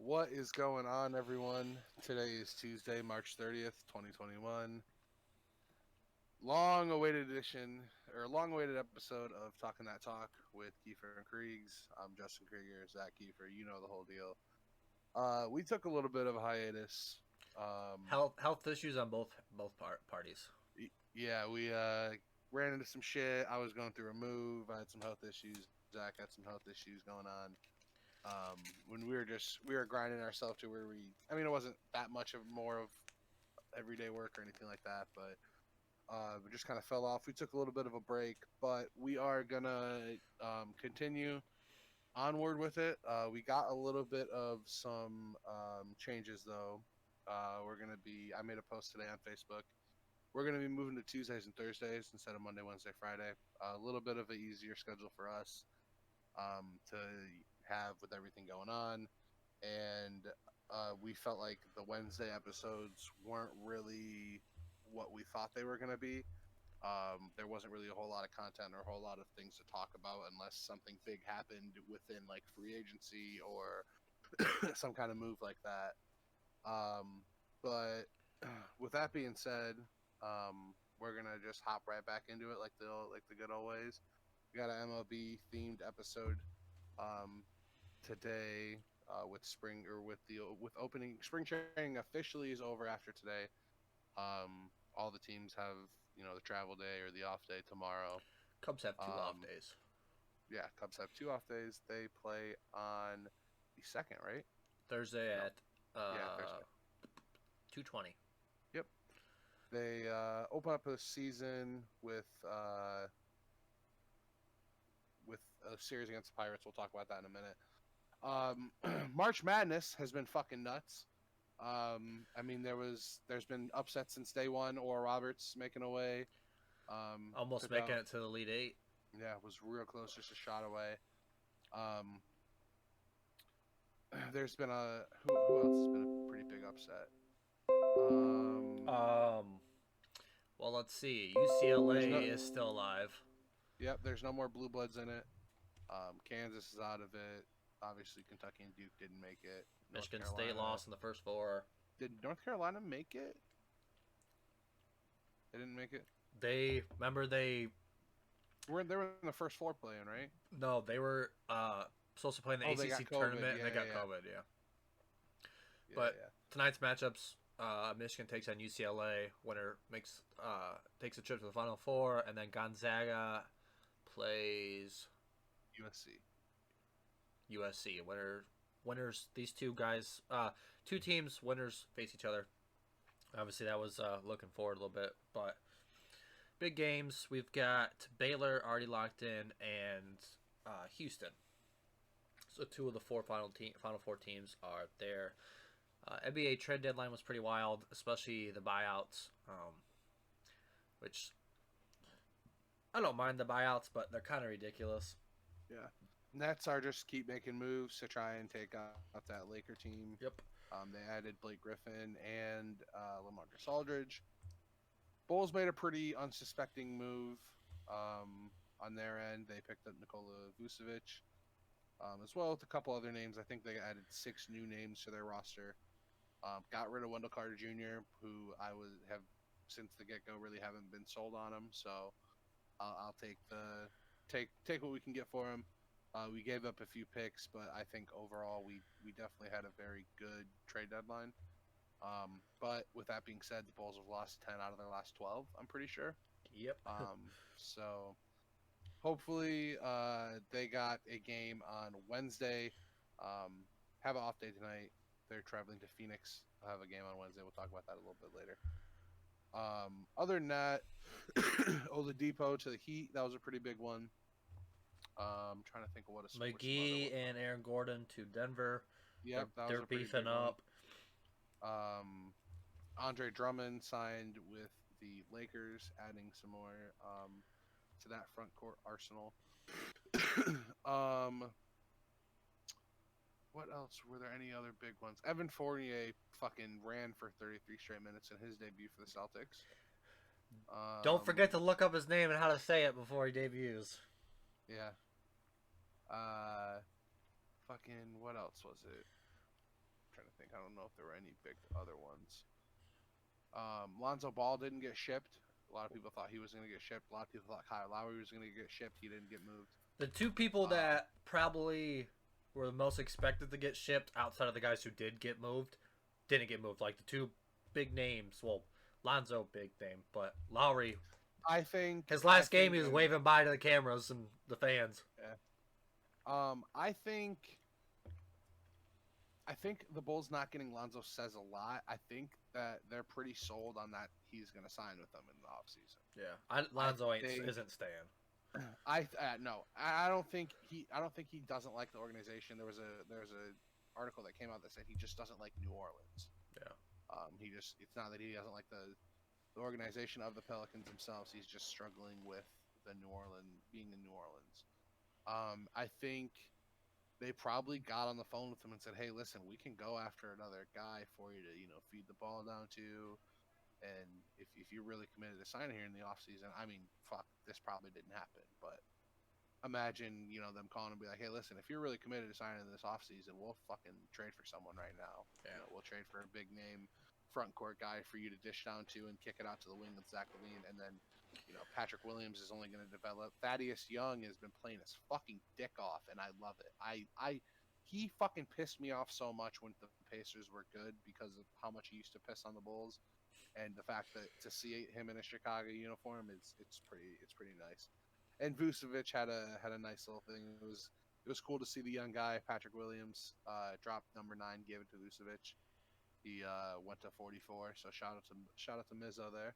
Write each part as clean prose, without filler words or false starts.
What is going on, everyone? Today is Tuesday, March 30th, 2021. Long awaited edition, or long awaited episode of Talking That Talk with Kiefer and Kriegs. I'm Justin Krieger, Zach Kiefer. You know the whole deal. We took a little bit of a hiatus. Health issues on both parties. Yeah, we ran into some shit. I was going through a move. I had some health issues. Zach had some health issues going on. When we were grinding ourselves to where it wasn't that much of more of everyday work or anything like that, but we just kind of fell off. We took a little bit of a break, but we are gonna continue onward with it. We got a little bit of some changes though. I made a post today on Facebook. We're gonna be moving to Tuesdays and Thursdays instead of Monday, Wednesday, Friday. A little bit of an easier schedule for us to have with everything going on, and we felt like the Wednesday episodes weren't really what we thought they were going to be. There wasn't really a whole lot of content or a whole lot of things to talk about unless something big happened within like free agency or some kind of move like that. But with that being said, we're gonna just hop right back into it like the good old ways. We got an MLB themed episode um, today with opening spring training officially is over after today. All the teams have the travel day or the off day tomorrow. Cubs have two off Um, days. yeah, Cubs have two off days. They play on the second, right? Thursday No, at yeah, Thursday. 2:20. Yep. They open up the season with a series against the Pirates. We'll talk about that in a minute. March Madness has been fucking nuts. There's been upsets since day one. Or Roberts making away. Almost Took making out. it to the Elite Eight. Yeah, was real close, just a shot away. Um, there's been who else has been a pretty big upset. Um, Um, well, let's see. there's UCLA no. is still alive. Yep, there's no more blue bloods in it. Kansas is out of it. Obviously, Kentucky and Duke didn't make it. North Michigan State Carolina lost in the first four. did. North Carolina make it? They didn't make it. They remember they They were in the first four playing, right? no they were supposed to play in the Oh, they got ACC COVID. tournament and Yeah, they got yeah, COVID. Yeah, yeah, but yeah. tonight's matchups. Michigan takes on UCLA. Winner takes a trip to the Final Four, and then Gonzaga plays USC. USC. Winners. These two guys, two teams. Winners face each other. Obviously, that was looking forward a little bit, but big games. We've got Baylor already locked in, and Houston. So two of the final four teams are there. NBA trade deadline was pretty wild, especially the buyouts, which I don't mind the buyouts, but they're kind of ridiculous. Yeah. Nets are just keep making moves to try and take out that Laker team. Yep. They added Blake Griffin and LaMarcus Aldridge. Bulls made a pretty unsuspecting move on their end. They picked up Nikola Vucevic, as well as a couple other names. I think they added 6 new names to their roster. Got rid of Wendell Carter Jr., who have since the get go really haven't been sold on him. So I'll take what we can get for him. We gave up a few picks, but I think overall we definitely had a very good trade deadline. But with that being said, the Bulls have lost 10 out of their last 12, I'm pretty sure. Yep. So hopefully they got a game on Wednesday. Have an off day tonight. They're traveling to Phoenix. I'll have a game on Wednesday. We'll talk about that a little bit later. Other than that, Oladipo to the Heat. That was a pretty big one. Trying to think of what McGee and Aaron Gordon to Denver. Yep, they're beefing up. Andre Drummond signed with the Lakers, adding some more to that front court arsenal. What else? Were there any other big ones? Evan Fournier fucking ran for 33 straight minutes in his debut for the Celtics. Don't forget to look up his name and how to say it before he debuts. Yeah. Fucking what else was it? trying to think. I don't know if there were any big other ones. Lonzo Ball didn't get shipped. A lot of people thought he was going to get shipped. A lot of people thought Kyle Lowry was going to get shipped. He didn't get moved. The two people Um, that probably were the most expected to get shipped outside of the guys who did get moved didn't get moved. Like the two big names. Well, Lonzo, big name, but Lowry. I think His last game, he was waving bye to the cameras and the fans. Yeah. I think the Bulls not getting Lonzo says a lot. I think that they're pretty sold on that he's going to sign with them in the offseason. Yeah, Lonzo isn't staying. No, I don't think he doesn't like the organization. There's a article that came out that said he just doesn't like New Orleans. Yeah. It's not that he doesn't like the organization of the Pelicans themselves. He's just struggling with being in New Orleans. I think they probably got on the phone with him and said, "Hey, listen, we can go after another guy for you to, feed the ball down to. And if you're really committed to signing here in the offseason, I mean, fuck, this probably didn't happen. But imagine, them calling and be like, hey, listen, if you're really committed to signing this offseason, we'll fucking trade for someone right now. Yeah. We'll trade for a big name front court guy for you to dish down to and kick it out to the wing with Zach LaVine. And then, Patrick Williams is only going to develop. Thaddeus Young has been playing his fucking dick off, and I love it. He fucking pissed me off so much when the Pacers were good because of how much he used to piss on the Bulls. And the fact that to see him in a Chicago uniform it's pretty nice. And Vucevic had a nice little thing. It was cool to see the young guy Patrick Williams drop number 9, give it to Vucevic. He went to 44, so shout out to Mizzo there.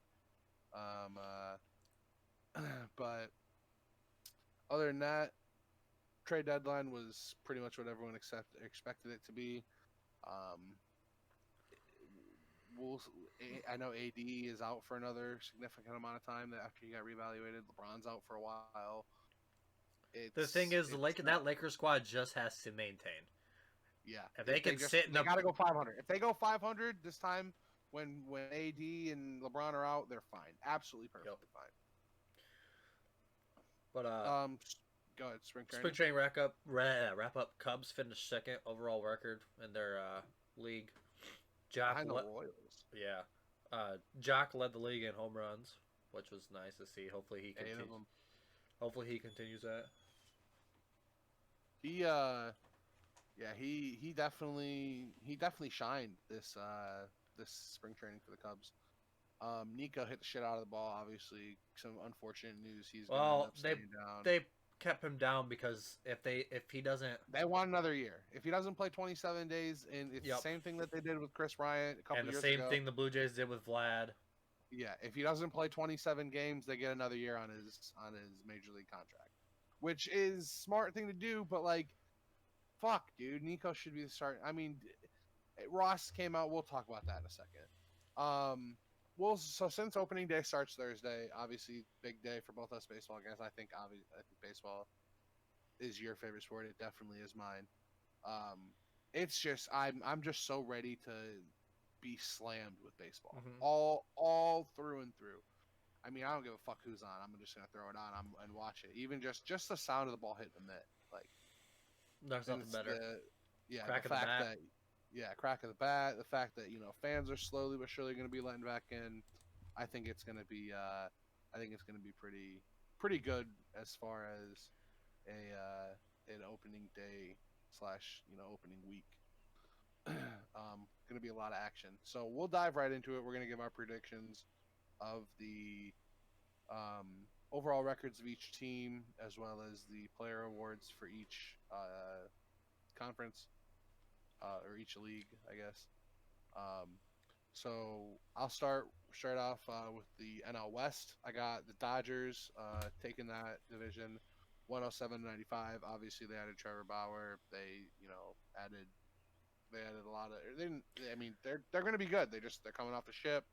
But other than that, trade deadline was pretty much what everyone expected it to be. I know AD is out for another significant amount of time after he got reevaluated. LeBron's out for a while. The thing is, that Lakers squad just has to maintain. Yeah, if they can sit, they gotta go 500. If they go 500 this time, when AD and LeBron are out, they're fine. Absolutely perfectly fine. But go ahead. Spring training wrap up. Cubs finished second overall record in their league. Behind the Royals. Yeah. Jock led the league in home runs, which was nice to see. Hopefully he continues that. He definitely shined this spring training for the Cubs. Nico hit the shit out of the ball. Obviously, some unfortunate news. He's gonna end up staying down. They kept him down because if he doesn't, they want another year. If he doesn't play 27 days, and it's the same thing that they did with Chris Bryant a couple years ago. And the same thing the Blue Jays did with Vlad. Yeah, if he doesn't play 27 games, they get another year on his major league contract, which is smart thing to do. But fuck, dude, Nico should be the start. I mean, Ross came out. We'll talk about that in a second. So since opening day starts Thursday, obviously big day for both us baseball guys. I think baseball is your favorite sport. It definitely is mine. It's just I'm just so ready to be slammed with baseball, all through and through. I mean, I don't give a fuck who's on. I'm just gonna throw it on and watch it. Even just the sound of the ball hitting the mitt, there's nothing better. Crack of the bat. Crack of the bat. The fact that fans are slowly but surely going to be letting back in. I think it's going to be pretty good as far as an opening day / opening week. Going to be a lot of action. So we'll dive right into it. We're going to give our predictions of the overall records of each team, as well as the player awards for each conference. Or each league, I guess. So I'll start straight off with the NL West. I got the Dodgers taking that division 107-95. Obviously, they added Trevor Bauer. They, added a lot of. They're going to be good. They're coming off the ship.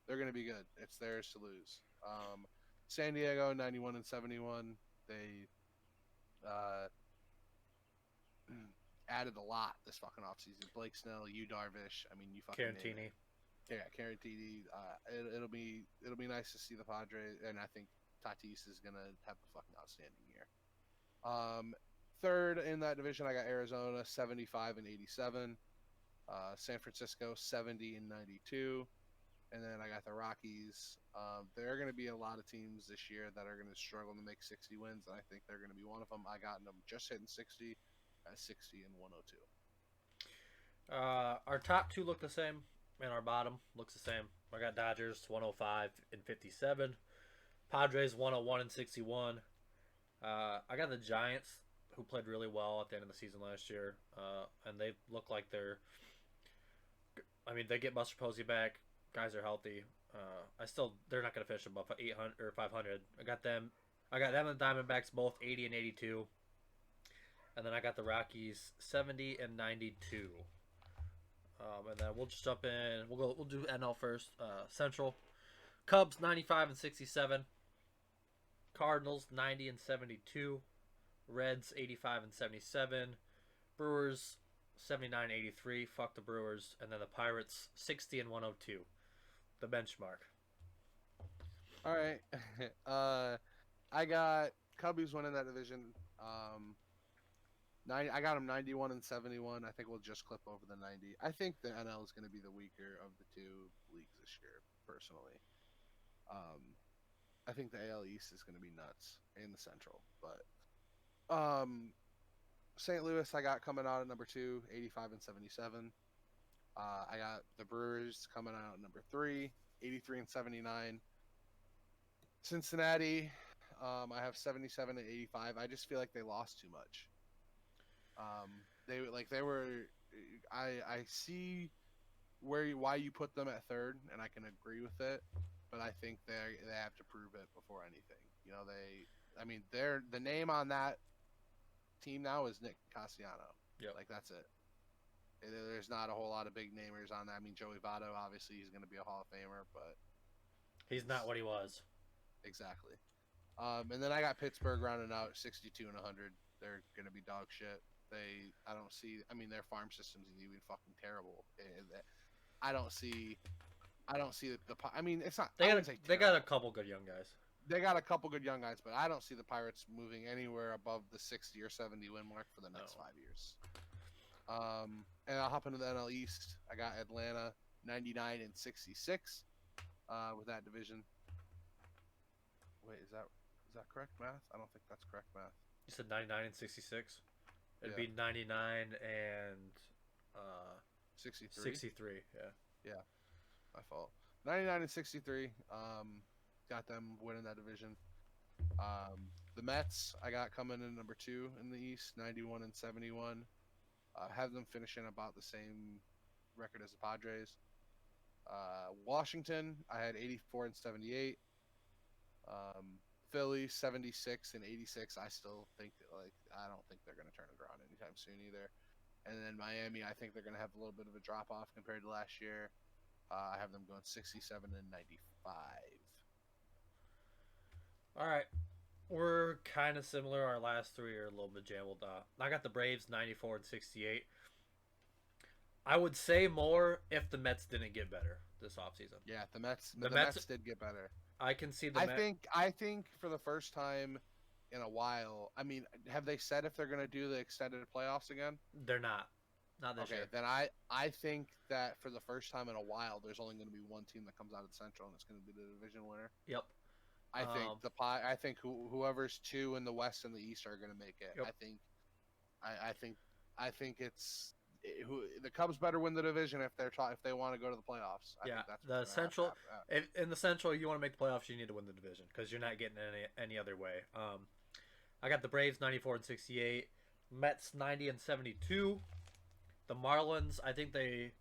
They're going to be good. It's theirs to lose. San Diego 91-71. They added a lot this fucking offseason. Blake Snell, Yu Darvish. I mean, you fucking Carantini. Yeah, Carantini. It'll be nice to see the Padres, and I think Tatis is gonna have a fucking outstanding year. Third in that division, I got Arizona 75-87. San Francisco 70 and 92. And then I got the Rockies. There are going to be a lot of teams this year that are going to struggle to make 60 wins, and I think they're going to be one of them. I got them just hitting 60 at 60 and 102. Our top two look the same, and our bottom looks the same. I got Dodgers 105 and 57, Padres 101 and 61. I got the Giants, who played really well at the end of the season last year, and they look like they're. I mean, they get Buster Posey back. Guys are healthy. They're not gonna finish above 800 or 500. I got them and the Diamondbacks both 80 and 82, and then I got the Rockies 70 and 92. And then we'll just jump in. We'll do NL first. Central, Cubs 95 and 67, Cardinals 90 and 72, Reds 85 and 77, Brewers 79 and 83. Fuck the Brewers, and then the Pirates 60 and 102. The benchmark. All right. I got Cubbies winning that division. I got them 91 and 71. I think we'll just clip over the 90. I think the NL is going to be the weaker of the two leagues this year, personally. I think the AL East is going to be nuts in the Central, but St. Louis I got coming out at number 2, 85 and 77. I got the Brewers coming out at number 3, 83 and 79. Cincinnati, I have 77 and 85. I just feel like they lost too much. I see why you put them at third, and I can agree with it. But I think they have to prove it before anything. The name on that team now is Nick Castellanos. Yeah, like that's it. There's not a whole lot of big namers on that. I mean, Joey Votto, obviously, he's going to be a Hall of Famer, but he's not what he was. Exactly. And then I got Pittsburgh rounding out 62 and 100. They're going to be dog shit. Their farm system's even fucking terrible. I don't see it's not. They got a couple good young guys. They got a couple good young guys, but I don't see the Pirates moving anywhere above the 60 or 70 win mark for the next 5 years. And I'll hop into the NL East. I got Atlanta 99 and 66 with that division. Wait, is that correct math? I don't think that's correct math. You said 99 and 66? It'd be 99 and 63. 63, yeah. Yeah, my fault. 99 and 63. Got them winning that division. The Mets, I got coming in number 2 in the East, 91 and 71. Have them finishing about the same record as the Padres. Washington, I had 84 and 78. Philly 76 and 86. I still think I don't think they're going to turn it around anytime soon either. And then Miami, I think they're going to have a little bit of a drop off compared to last year. I have them going 67 and 95. All right. We're kind of similar. Our last three are a little bit jumbled. I got the Braves 94 and 68. I would say more if the Mets didn't get better this offseason. Yeah, the Mets did get better. I can see I think for the first time in a while, have they said if they're going to do the extended playoffs again? They're not. Not this year. Okay, then I think that for the first time in a while, there's only going to be one team that comes out of the Central, and it's going to be the division winner. Yep. I think whoever's 2 in the West and the East are going to make it. Yep. I think the Cubs better win the division if they want to go to the playoffs. I think that's the Central. In the Central, you want to make the playoffs, you need to win the division because you're not getting any other way. I got the Braves 94 and 68, Mets 90 and 72. The Marlins, I think they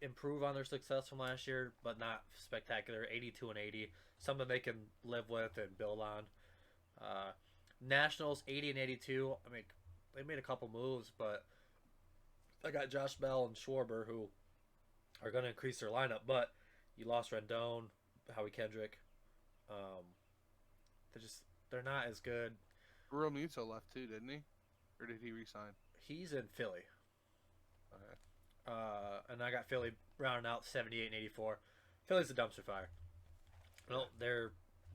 improve on their success from last year, but not spectacular. 82 and 80, something they can live with and build on. Nationals 80 and 82. They made a couple moves, but I got Josh Bell and Schwarber who are going to increase their lineup, but you lost Rendon, Howie Kendrick. They're not as good. Realmuto left too, didn't he? Or did he resign? He's in Philly. Okay. And I got Philly rounding out 78 and 84. Philly's a dumpster fire. Well, they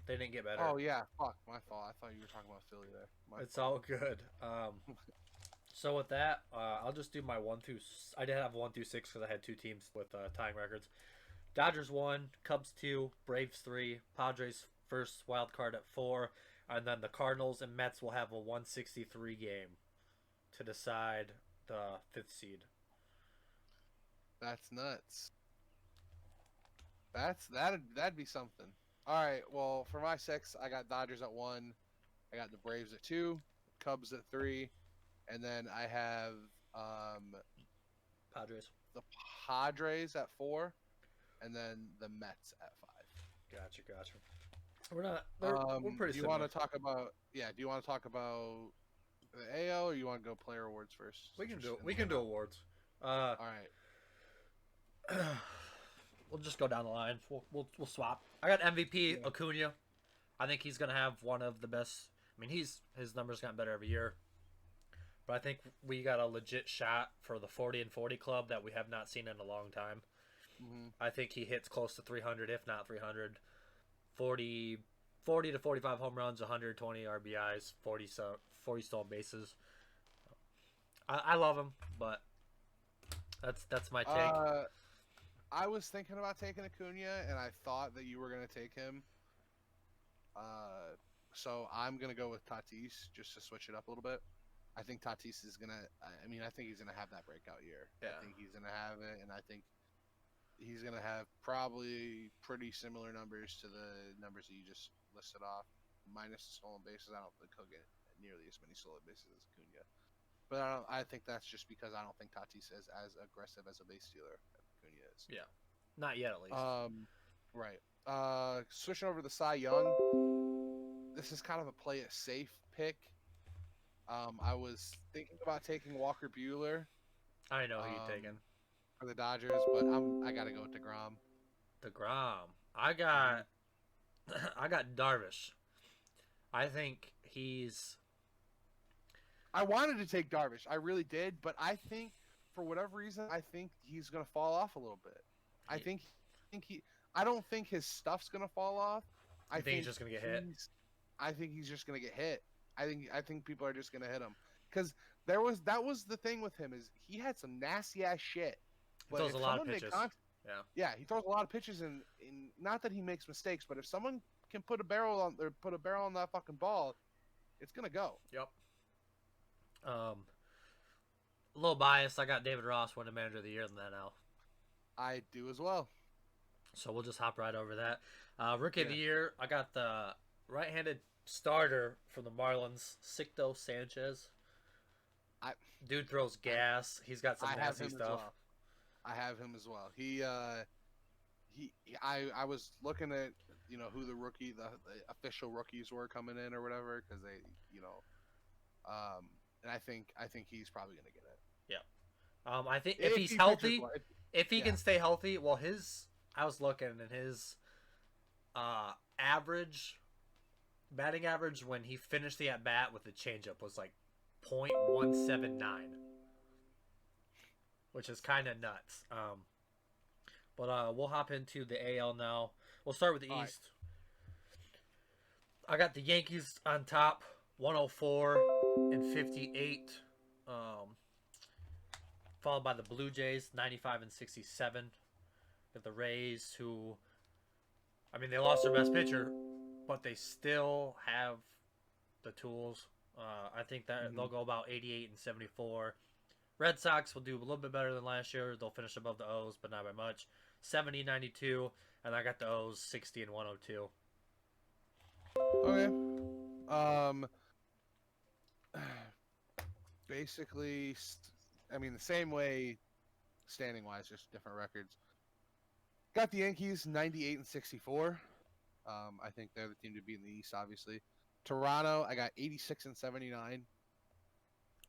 didn't get better. Oh yeah, fuck, my fault. I thought you were talking about Philly there. It's all good. So with that, I'll just do my one through. I did have 1 through 6 because I had two teams with tying records. Dodgers 1, Cubs 2, Braves 3, Padres first wild card at 4, and then the Cardinals and Mets will have a 163 game to decide the fifth seed. That's nuts. That'd be something. All right. Well, for my 6, I got Dodgers at 1. I got the Braves at 2, Cubs at 3, and then I have Padres. the Padres at 4, and then the Mets at 5. Gotcha. We're not. We're pretty Do you want similar. to talk about? Yeah. Do you want to talk about the AL, or you want to go player awards first? We can do. In We the can do NL? awards. All right. We'll just go down the line. We'll swap. I got MVP Yeah. Acuna. I think he's gonna have one of the best. I mean, his numbers gotten better every year, but I think we got a legit shot for the 40 and 40 club that we have not seen in a long time. Mm-hmm. I think he hits close to 300, if not 300. 40, 40 to 45 home runs, 120 RBIs, 40 stolen bases. I love him, but that's my take. I was thinking about taking Acuna, and I thought that you were gonna take him. So I'm gonna go with Tatis just to switch it up a little bit. I think Tatis is gonna. I mean, I think he's gonna have that breakout year. Yeah. I think he's gonna have it, and I think he's gonna have probably pretty similar numbers to the numbers that you just listed off, minus the stolen bases. I don't think he'll get nearly as many stolen bases as Acuna, but I think that's just because I don't think Tatis is as aggressive as a base stealer as Acuna is. Yeah, not yet at least. Right. Switching over to Cy Young. This is kind of a play it safe pick. I was thinking about taking Walker Bueller I know who you taking. for the Dodgers, but I gotta go with DeGrom. DeGrom. I got I got Darvish. I think he's I wanted to take Darvish, I really did, but I think for whatever reason, I think he's gonna fall off a little bit. I think he. I don't think his stuff's gonna fall off. I think he's just gonna get hit. I think he's just gonna get hit. I think people are just gonna hit him because that was the thing with him is he had some nasty ass shit. He throws a lot of pitches. Yeah, he throws a lot of pitches, and not that he makes mistakes, but if someone can put a barrel on that fucking ball, it's gonna go. Yep. A little biased. I got David Ross winning Manager of the Year in the NL. I do as well. So we'll just hop right over that. Rookie of the Year. I got the right-handed starter for the Marlins, Sixto Sanchez. Dude throws gas. He's got some nasty stuff. Well. I have him as well. I was looking at who the official rookies were coming in or whatever because they and I think he's probably gonna get it. Yeah. I think if he's healthy, if he can stay healthy, well, I was looking and his batting average when he finished the at bat with the changeup was like .179, which is kind of nuts. But we'll hop into the AL now. We'll start with the East. Right. I got the Yankees on top, 104 and 58. Followed by the Blue Jays, 95 and 67. Got the Rays, who, I mean, they lost their best pitcher, but they still have the tools. I think that they'll go about 88 and 74. Red Sox will do a little bit better than last year. They'll finish above the O's, but not by much. 70, 92, and I got the O's 60 and 102. Okay. Basically, I mean, the same way, standing wise, just different records. Got the Yankees 98 and 64. I think they're the team to beat in the East, obviously. Toronto, I got 86 and 79.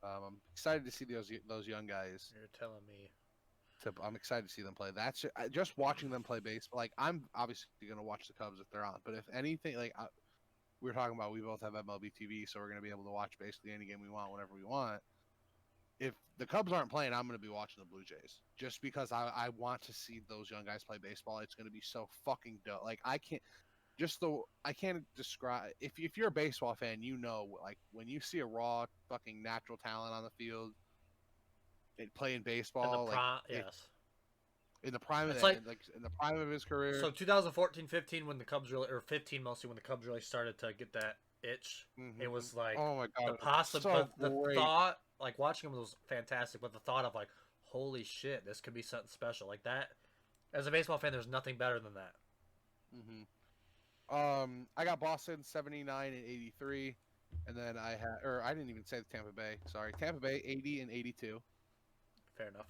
I'm excited to see those young guys. You're telling me. I'm excited to see them play. That's just watching them play baseball. Like, I'm obviously gonna watch the Cubs if they're on, but if anything, like we were talking about, we both have MLB TV, so we're gonna be able to watch basically any game we want whenever we want. If the Cubs aren't playing, I'm gonna be watching the Blue Jays just because I want to see those young guys play baseball. It's gonna be so fucking dope. Like, I can't. just the I can't describe if you're a baseball fan, you know, like when you see a raw fucking natural talent on the field playing In the baseball, like prime, it yes. in the prime of It's that, like like in the prime of his career. so 2014-15 when the Cubs really, or 15 mostly when the Cubs really started to get that itch. It was like Oh my god, the it was so the great. thought, like watching him was fantastic, but the thought of like, holy shit, this could be something special like that. As a baseball fan, there's nothing better than that. I got Boston 79 and 83, and then I had, or I didn't even say the Tampa Bay. Sorry, Tampa Bay 80 and 82, Fair enough.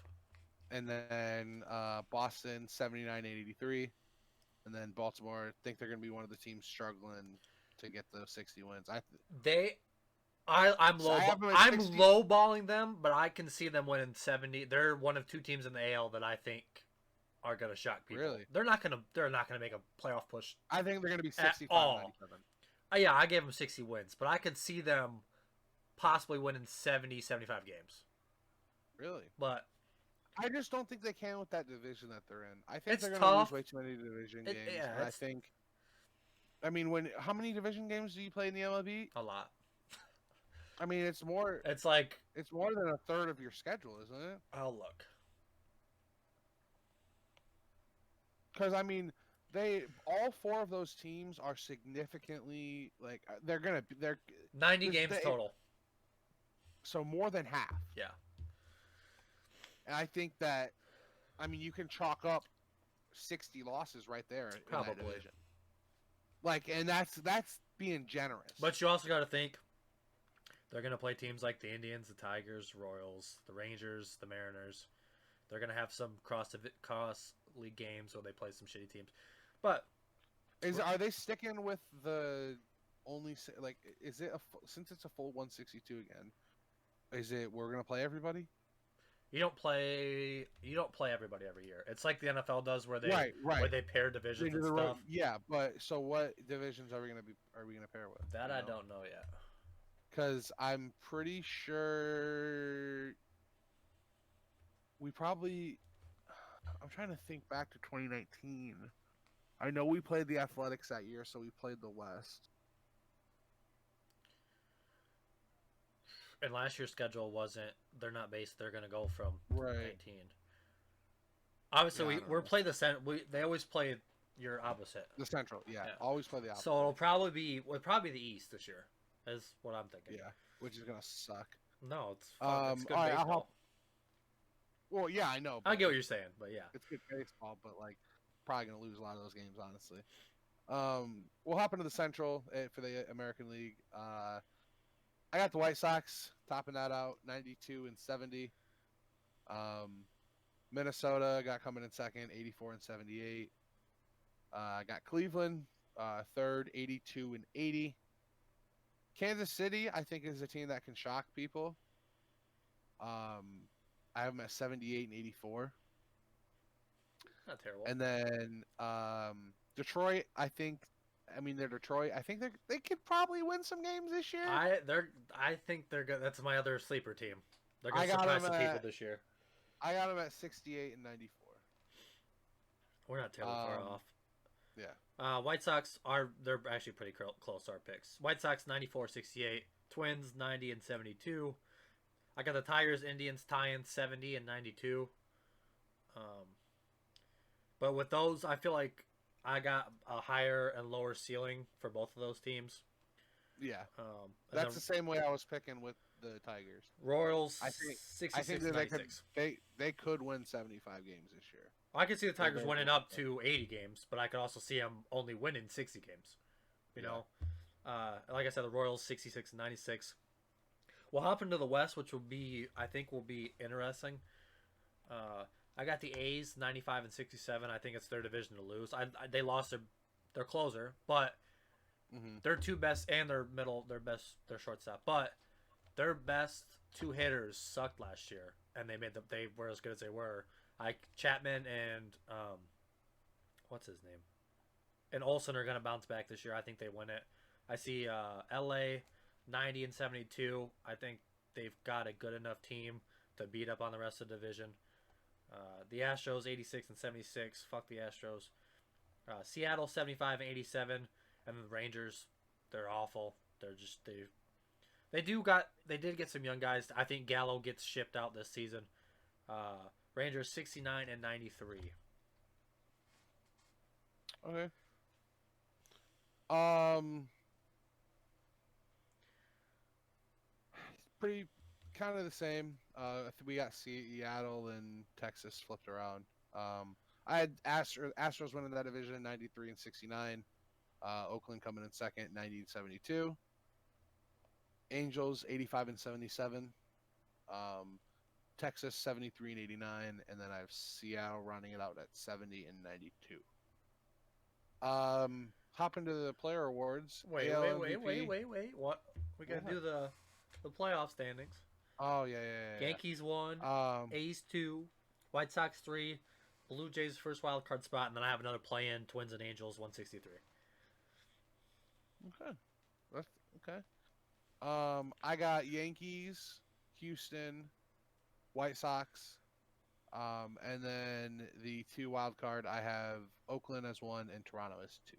and then Boston 79 and 83, and then Baltimore. Think they're going to be one of the teams struggling to get those 60 wins. They, So I have them at I'm 60. lowballing them, but I can see them winning 70. They're one of two teams in the AL that I think are gonna shock people. Really? They're not gonna make a playoff push I think they're going to be at 65 all. 97. Yeah, I gave them 60 wins, but I could see them possibly winning 70, 75 games. Really? But I just don't think they can with that division that they're in. I think it's they're going to lose tough. way too many division games. Yeah, And I think, I mean, how many division games do you play in the MLB? a lot. I mean, it's more It's like than a third of your schedule, isn't it? I'll look. Because I mean, all four of those teams are significantly like they're 90 games total. So more than half. Yeah. And I think that, I mean, you can chalk up 60 losses right there in Probably. that division. Like, and that's being generous. But you also got to think they're going to play teams like the Indians, the Tigers, Royals, the Rangers, the Mariners. They're going to have some cross-league games where they play some shitty teams. But are they sticking with the only like? Is it since it's a full 162 again? Is it we're going to play everybody? You don't play everybody every year. It's like the NFL does where they right. where they pair divisions and stuff. Yeah, but so what divisions are we gonna pair with? That I don't know yet. Because I'm pretty sure we probably. I'm trying to think back to 2019. I know we played the Athletics that year, so we played the West. And last year's schedule wasn't. They're not based. They're going to go from 19. Obviously, we're play the center. They always play your opposite. The Central, yeah. Always play the opposite. So it'll probably be the East this year. Is what I'm thinking. Yeah, which is gonna suck. No, it's fun. It's good baseball. Well, yeah, I know. I get what you're saying, but yeah, it's good baseball. But like, probably gonna lose a lot of those games, honestly. We'll hop into the Central for the American League. I got the White Sox topping that out, 92 and 70. Minnesota got coming in second, 84 and 78. I got Cleveland third, 82 and 80. Kansas City, I think, is a team that can shock people. I have them at 78 and 84. Not terrible. And then Detroit, I think. I mean, they're Detroit. I think they could probably win some games this year. I think they're good. That's my other sleeper team. They're going to surprise some people this year. I got them at 68 and 94. We're not terribly far off. Yeah. White Sox they're actually pretty close to our picks. White Sox 94-68, Twins 90 and 72. I got the Tigers, Indians tying 70 and 92. But with those, I feel like I got a higher and lower ceiling for both of those teams. Yeah. That's the same way I was picking with the Tigers. Royals, I think 66 that 96. they could win 75 games this year. I could see the Tigers winning up to 80 games, but I could also see them only winning 60 games. You know? Like I said, the Royals 66 and 96. We'll hop into the West, which I think will be interesting. I got the A's 95 and 67. I think it's their division to lose. They lost their closer, but their two best and their shortstop, but their best two hitters sucked last year, and they were as good as they were. Like Chapman and what's his name, and Olsen are gonna bounce back this year. I think they win it. I see LA 90 and 72. I think they've got a good enough team to beat up on the rest of the division. The Astros 86 and 76. Fuck the Astros. Seattle 75 and 87. And the Rangers, they're awful. They did get some young guys. I think Gallo gets shipped out this season. Rangers 69 and 93. Okay. Um, pretty kind of the same. We got Seattle and Texas flipped around. I had Astros winning that division 93 and 69. Oakland coming in second 90 and 72. Angels 85 and 77. Texas 73 and 89, and then I have Seattle running it out at 70 and 92. Hop into the player awards. Wait. What? We gotta do the playoff standings. Oh yeah. Yankees 1, A's 2, White Sox 3, Blue Jays first wild card spot, and then I have another play-in Twins and Angels 163. Okay, that's okay. I got Yankees, Houston, White Sox, and then the 2 wild card. I have Oakland as 1 and Toronto as 2.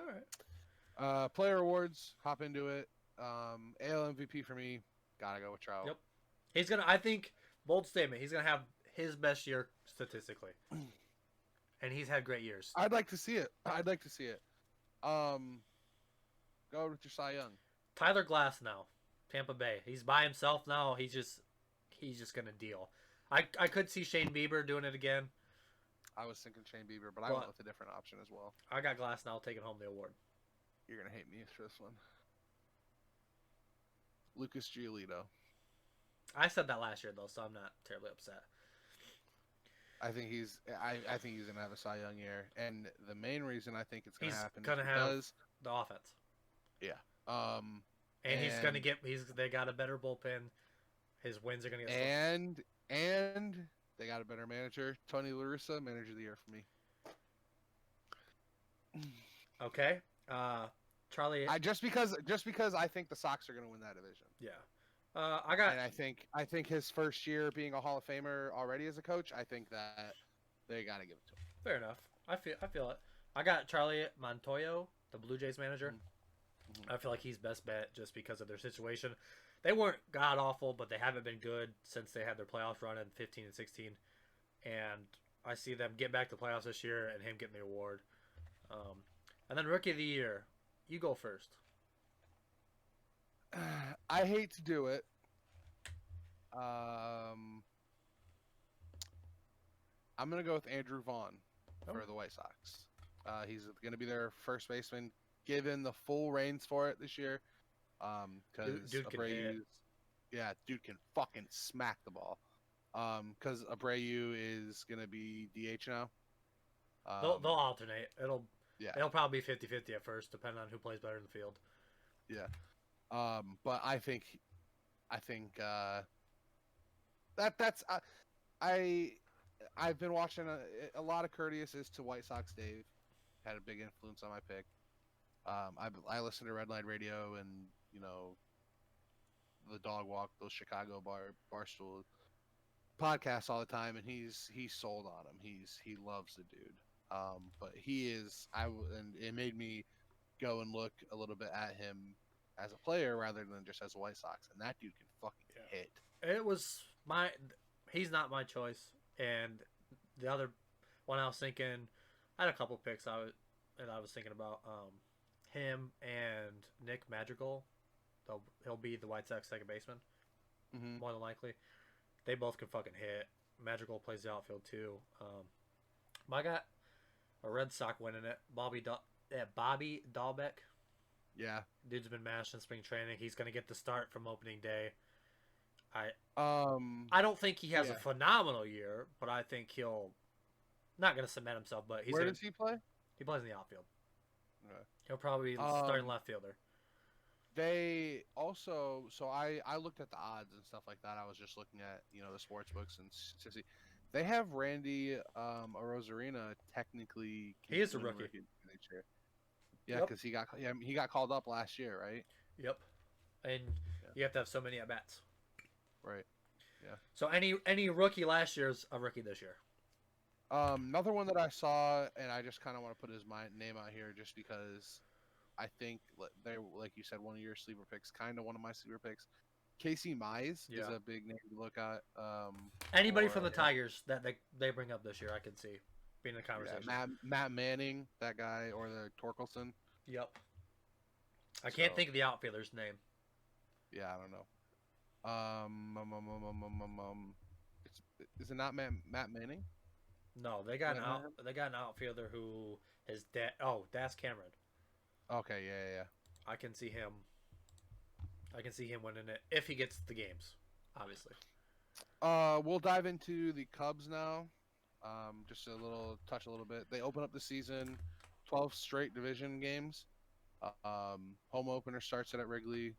All right. Player awards. Hop into it. AL MVP for me. Gotta go with Trout. Yep. He's gonna. I think bold statement. He's gonna have his best year statistically, and he's had great years. I'd like to see it. Go with your Cy Young. Tyler Glass now, Tampa Bay. He's by himself now. He's just gonna deal. I could see Shane Bieber doing it again. I was thinking Shane Bieber, but I went with a different option as well. I got Glass now taking home the award. You're gonna hate me for this one. Lucas Giolito. I said that last year though, so I'm not terribly upset. I think he's gonna have a Cy Young year, and the main reason I think it's gonna happen is because the offense. Yeah. They got a better bullpen. His wins are gonna get and they got a better manager. Tony La Russa, manager of the year for me. Okay. Charlie. Just because I think the Sox are gonna win that division. Yeah. And I think his first year being a Hall of Famer already as a coach, I think that they gotta give it to him. Fair enough. I feel it. I got Charlie Montoyo, the Blue Jays manager. Mm-hmm. I feel like he's best bet just because of their situation. They weren't god awful, but they haven't been good since they had their playoff run in 15 and 16. And I see them get back to the playoffs this year and him getting the award. And then Rookie of the Year. You go first. I hate to do it. I'm going to go with Andrew Vaughn for the White Sox. He's going to be their first baseman, given the full reins for it this year. Because dude can hit. Yeah, dude can fucking smack the ball. Because Abreu is going to be DH now. They'll alternate. It'll probably be 50-50 at first, depending on who plays better in the field. Yeah. But I think that's I've been watching a lot of courtesies to White Sox Dave. Had a big influence on my pick. I listen to Red Line Radio and the Dog Walk, those Chicago Barstool podcasts all the time, and he's sold on him. He loves the dude. But he is and it made me go and look a little bit at him as a player rather than just as a White Sox, and that dude can fucking hit. He's not my choice, and the other one I was thinking, I had a couple picks I was thinking about him and Nick Madrigal. He'll be the White Sox second baseman, more than likely. They both can fucking hit. Madrigal plays the outfield too. I got a Red Sox winning it. Bobby Dahlbeck. Yeah, dude's been mashed in spring training. He's gonna get the start from opening day. I don't think he has a phenomenal year, but I think he'll not gonna cement himself. But where does he play? He plays in the outfield. Okay. He'll probably be the starting left fielder. They also, so I looked at the odds and stuff like that. I was just looking at the sports books and to see. They have Randy Arozarena technically. He is a rookie. Yeah, because he got called up last year, right? Yep. And you have to have so many at bats. Right. Yeah. So any rookie last year is a rookie this year. Another one that I saw, and I just kind of want to put his name out here just because I think they're, like you said, one of your sleeper picks, kind of one of my sleeper picks. Casey Mize is Yeah. a big name to look at. Anybody from For the Tigers that they bring up this year, I can see being in the yeah, conversation. Matt Manning, that guy, or the Torkelson. Yep. I can't So think of the outfielder's name. yeah, I don't know. It's, is it not Matt Manning? No, Is that not him? they got an outfielder who is Das Cameron. Okay, yeah. I can see him. I can see him winning it if he gets the games, obviously. We'll dive into the Cubs now. Just a little bit. They open up the season, 12 straight division games. Home opener starts at Wrigley.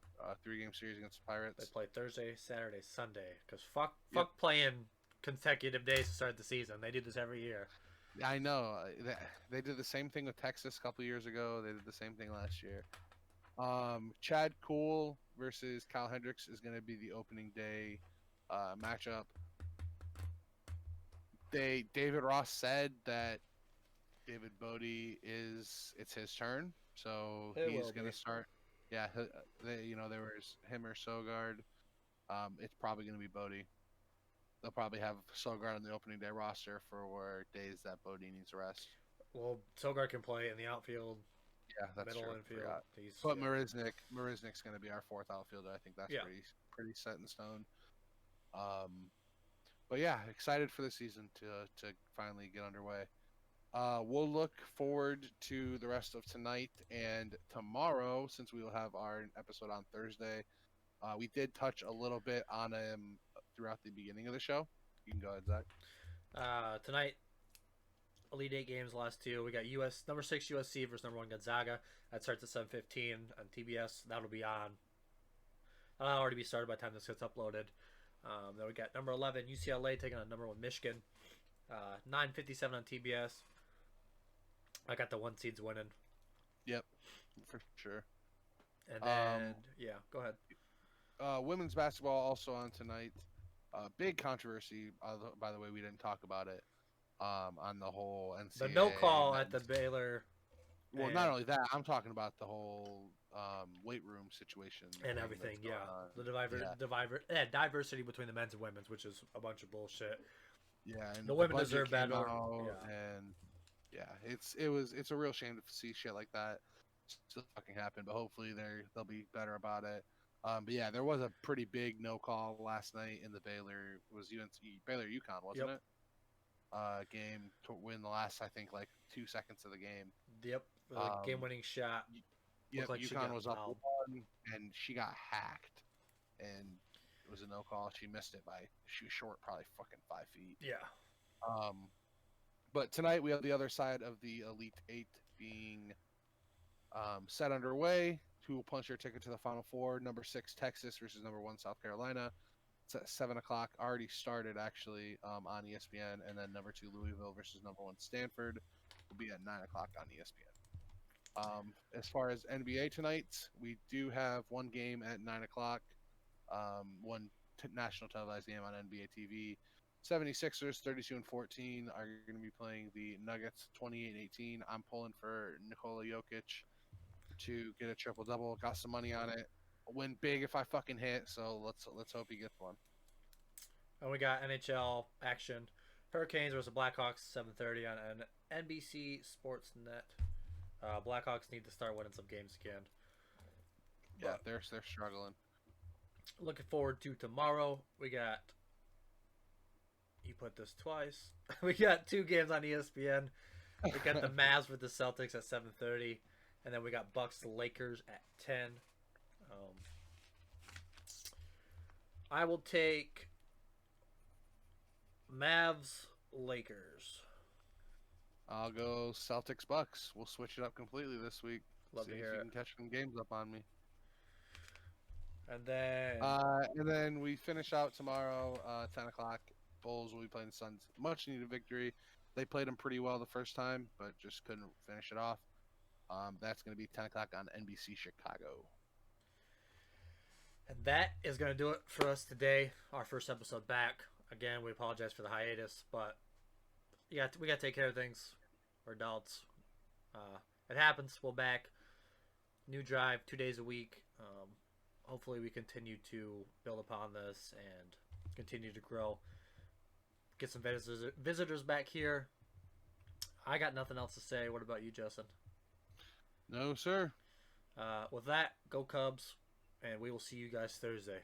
3-game series against the They Pirates. play Thursday, Saturday, Sunday. Because Yep. fuck playing consecutive days to start the season. They do this every year. I know. They did the same thing with Texas a couple years ago. They did the same thing last year. Chad Kuhl versus Kyle Hendricks is going to be the opening day matchup. David Ross said that David Bodie it's his turn, so he's going to start. Yeah, there was him or Sogard. It's probably going to be Bodie. They'll probably have Sogard on the opening day roster for days that Bodie needs rest. Well, Sogard can play in the outfield. Yeah, that's middle true. infield. But Marisnik's going to be our fourth outfielder. I think that's pretty set in stone. But yeah, excited for the season to finally get underway. We'll look forward to the rest of tonight and tomorrow, since we will have our episode on Thursday. We did touch a little bit on him throughout the beginning of the show. You can go ahead, Zach. Tonight, Elite Eight games, last two. We got number 6 USC versus number 1 Gonzaga. That starts at 7:15 on TBS. That'll be on. That'll already be started by the time this gets uploaded. Then we got number 11 UCLA taking on number 1 Michigan. 9:57 on TBS. I got the 1 seeds winning. Yep, for sure. And then go ahead. Women's basketball also on tonight. Big controversy. By the way, we didn't talk about it. On the whole NCAA. The no call at the Baylor. Well, not only that, I'm talking about the whole weight room situation and everything. Yeah, the diversity between the men's and women's, which is a bunch of bullshit. Yeah, and the women deserve better. And it's a real shame to see shit like that still fucking happen. But hopefully they'll be better about it. But yeah, there was a pretty big no call last night in the Baylor. It was Baylor UConn, wasn't it? Game to win the last, I think, like 2 seconds of the game. Yep, game-winning shot. Yep, like UConn was up 1, and she got hacked, and it was a no call. She missed it she was short, probably fucking 5 feet. Yeah. But tonight we have the other side of the Elite Eight being set underway. Who will punch their ticket to the Final Four? Number 6 Texas versus number 1 South Carolina. It's at 7 o'clock. Already started actually on ESPN, and then number 2 Louisville versus number 1 Stanford will be at 9 o'clock on ESPN. As far as NBA tonight, we do have one game at 9 o'clock. One national televised game on NBA TV. 76ers 32-14 are going to be playing the Nuggets 28-18. I'm pulling for Nikola Jokic to get a triple-double. Got some money on it. Win big if I fucking hit, so let's hope he gets one. And we got NHL action. Hurricanes versus Blackhawks 7:30 on NBC Sportsnet. Blackhawks need to start winning some games again. Yeah, they're struggling. Looking forward to tomorrow. We got, you put this twice. We got 2 games on ESPN. We got the Mavs with the Celtics at 7:30, and then we got Bucks Lakers at 10. I will take Mavs Lakers. I'll go Celtics Bucks. We'll switch it up completely this week. Love to hear it. See if you can catch some games up on me. And then we finish out tomorrow, 10 o'clock. Bulls will be playing the Suns. Much needed victory. They played them pretty well the first time, but just couldn't finish it off. That's going to be 10 o'clock on NBC Chicago. And that is going to do it for us today. Our first episode back. Again, we apologize for the hiatus, but yeah, we got to take care of things. We're adults. It happens. We're back. new drive, 2 days a week. Hopefully, we continue to build upon this and continue to grow. Get some visitors back here. I got nothing else to say. What about you, Justin? No, sir. With that, go Cubs, and we will see you guys Thursday.